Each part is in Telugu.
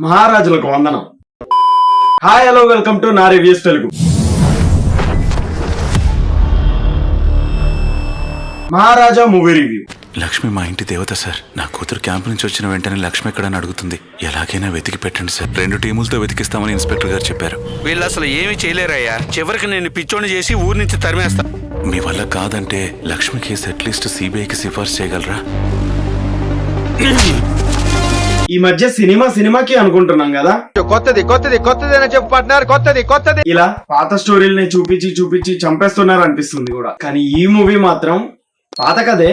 మహారాజులకు వందనం. హాయ్ హలో వెల్కమ్ టు నా రివ్యూస్ తెలుగు. మహారాజా మూవీ రివ్యూ. లక్ష్మి మా ఇంటి దేవత సార్. నా కూతురు క్యాంప్ నుంచి వచ్చిన వెంటనే లక్ష్మి ఎక్కడని అడుగుతుంది. ఎలాగైనా వెతికి పెట్టండి సార్. 2 టీములతో వెతికిస్తామని ఇన్స్పెక్టర్ గారు చెప్పారు. వీళ్ళు అసలు ఏమి చేయలేరయ్యా. చివరికి నేను పిచ్చోని చేసి ఊరి నుంచి తరిమేస్తా. మీ వల్ల కాదంటే లక్ష్మి కేసు అట్లీస్ట్ సిబిఐకి సిఫార్సు చేయగలరా? ఈ మధ్య సినిమాకి అనుకుంటున్నాం కదా, కొత్తది అని చెప్పు పార్ట్నర్, కొత్తది ఇలా పాత స్టోరీలని చూపించి చంపేస్తున్నారు అనిపిస్తుంది కూడా. కానీ ఈ మూవీ మాత్రం పాత కదే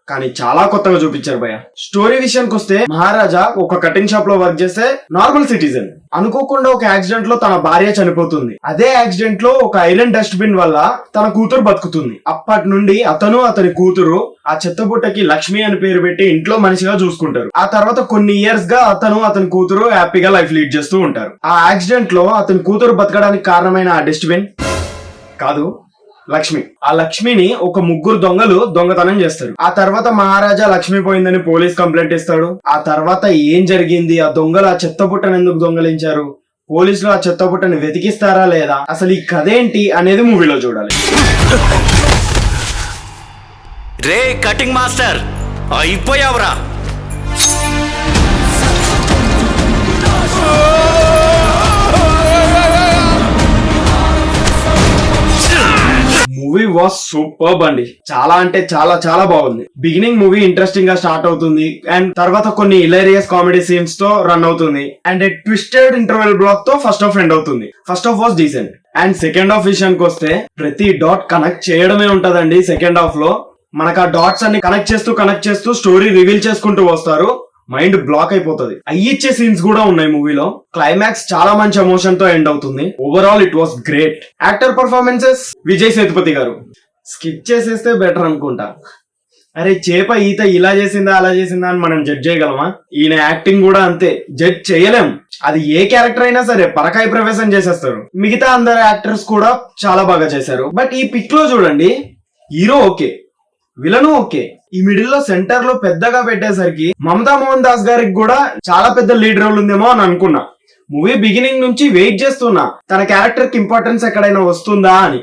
కానీ చాలా కొత్తగా చూపించారు భయ్య. స్టోరీ విషయానికి వస్తే, మహారాజా ఒక కటింగ్ షాప్ లో వర్క్ చేసే నార్మల్ సిటిజన్. అనుకోకుండా ఒక యాక్సిడెంట్ లో తన భార్య చనిపోతుంది. అదే యాక్సిడెంట్ లో ఒక ఐరన్ డస్ట్ బిన్ వల్ల తన కూతురు బతుకుతుంది. అప్పటి నుండి అతని కూతురు ఆ చెత్తబుట్టకి లక్ష్మి అని పేరు పెట్టి ఇంట్లో మనిషిగా చూసుకుంటారు. ఆ తర్వాత కొన్ని ఇయర్స్ గా అతని కూతురు హ్యాపీగా లైఫ్ లీడ్ చేస్తూ ఉంటారు. ఆ యాక్సిడెంట్ లో అతని కూతురు బతకడానికి కారణమైన ఆ డస్ట్ బిన్ కాదు, లక్ష్మి. ఆ లక్ష్మిని ఒక 3 దొంగలు దొంగతనం చేస్తారు. ఆ తర్వాత మహారాజా లక్ష్మి పోయిందని పోలీస్ కంప్లైంట్ ఇస్తాడు. ఆ తర్వాత ఏం జరిగింది, ఆ దొంగలు ఆ చెత్తబుట్టను ఎందుకు దొంగలించారు, పోలీసులు ఆ చెత్తబుట్టని వెతికిస్తారా లేదా, అసలు ఈ కథ ఏంటి అనేది మూవీలో చూడాలి. రే కటింగ్ మాస్టర్, అయిపోయావురా. మూవీ వాస్ సూపర్బ్ అండి. చాలా అంటే చాలా బాగుంది. బిగినింగ్ మూవీ ఇంట్రెస్టింగ్ గా స్టార్ట్ అవుతుంది అండ్ తర్వాత కొన్ని హిలేరియస్ కామెడీ సీన్స్ తో రన్ అవుతుంది అండ్ ట్విస్టెడ్ ఇంటర్వెల్ బ్లాక్ తో ఫస్ట్ హాఫ్ ఎండ్ అవుతుంది. First half was decent and second half విషయానికి వస్తే ప్రతి డాట్ కనెక్ట్ చేయడమే ఉంటదండి. సెకండ్ హాఫ్ లో మనకు ఆ డాట్స్ అన్ని కనెక్ట్ చేస్తూ స్టోరీ రివీల్ చేసుకుంటూ వస్తారు. మైండ్ బ్లాక్ అయిపోతుంది. అయ్యిచ్చే సీన్స్ కూడా ఉన్నాయి మూవీలో. క్లైమాక్స్ చాలా మంచి ఎమోషన్ తో ఎండ్ అవుతుంది. Overall it was great. Actor performances, Vijay Sethupathi గారు. స్కిప్ చేసేస్తే బెటర్ అనుకుంటా. అరే చేప ఈత ఇలా చేసిందా అలా చేసిందా అని మనం జడ్జ్ చేయగలమా? ఈయన యాక్టింగ్ కూడా అంతే, జడ్జ్ చేయలేం. అది ఏ క్యారెక్టర్ అయినా సరే పరకాయ ప్రవేశం చేసేస్తారు. మిగతా అందరు యాక్టర్స్ కూడా చాలా బాగా చేశారు. బట్ ఈ పిక్ లో చూడండి, హీరో ఓకే, విలను ఓకే, ఈ మిడిల్ లో సెంటర్ లో పెద్దగా పెట్టేసరికి మమతా మోహన్ దాస్ గారికి కూడా చాలా పెద్ద లీడ్ రోల్ ఉందేమో అని అనుకున్నా. మూవీ బిగినింగ్ నుంచి వెయిట్ చేస్తున్నా తన క్యారెక్టర్ కి ఇంపార్టెన్స్ ఎక్కడైనా వస్తుందా అని.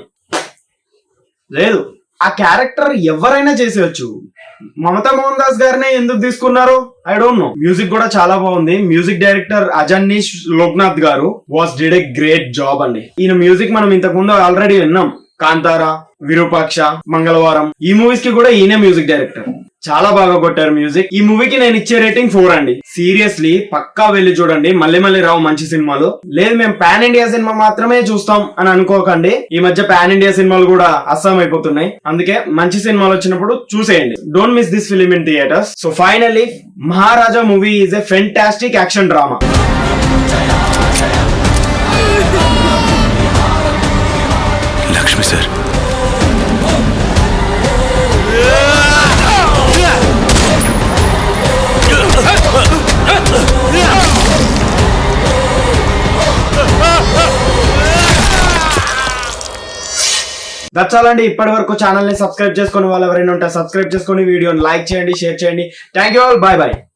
లేదు, ఆ క్యారెక్టర్ ఎవరైనా చేసేయచ్చు. మమతా మోహన్ దాస్ గారినే ఎందుకు తీసుకున్నారు ఐ డోంట్ నో. మ్యూజిక్ కూడా చాలా బాగుంది. మ్యూజిక్ డైరెక్టర్ అజన్నీష్ లోక్నాథ్ గారు was did a great job అండి. ఈయన మ్యూజిక్ మనం ఇంతకు ముందు ఆల్రెడీ విన్నాం. కాంతారా, విరూపాక్ష, మంగళవారం, ఈ మూవీస్ కి కూడా ఈయనే మ్యూజిక్ డైరెక్టర్. చాలా బాగా కొట్టారు మ్యూజిక్. ఈ మూవీకి నేను ఇచ్చే రేటింగ్ 4 అండి. సీరియస్లీ పక్కా వెళ్ళి చూడండి. మళ్ళీ రావు మంచి సినిమాలు. లేదు మేము పాన్ ఇండియా సినిమా మాత్రమే చూస్తాం అని అనుకోకండి. ఈ మధ్య పాన్ ఇండియా సినిమాలు కూడా అస్సాం అయిపోతున్నాయి. అందుకే మంచి సినిమాలు వచ్చినప్పుడు చూసేయండి. Don't miss this film in theatres. So finally Maharaja movie is a fantastic action drama. Lakshmi sir, that's all అండి. ఇప్పటి వరకు ఛానల్ ని సబ్స్క్రైబ్ చేసుకుని వాళ్ళు ఎవరైనా ఉంటే సబ్స్క్రైబ్ చేసుకుని వీడియోని లైక్ చేయండి, షేర్ చేయండి. Thank you all. బై.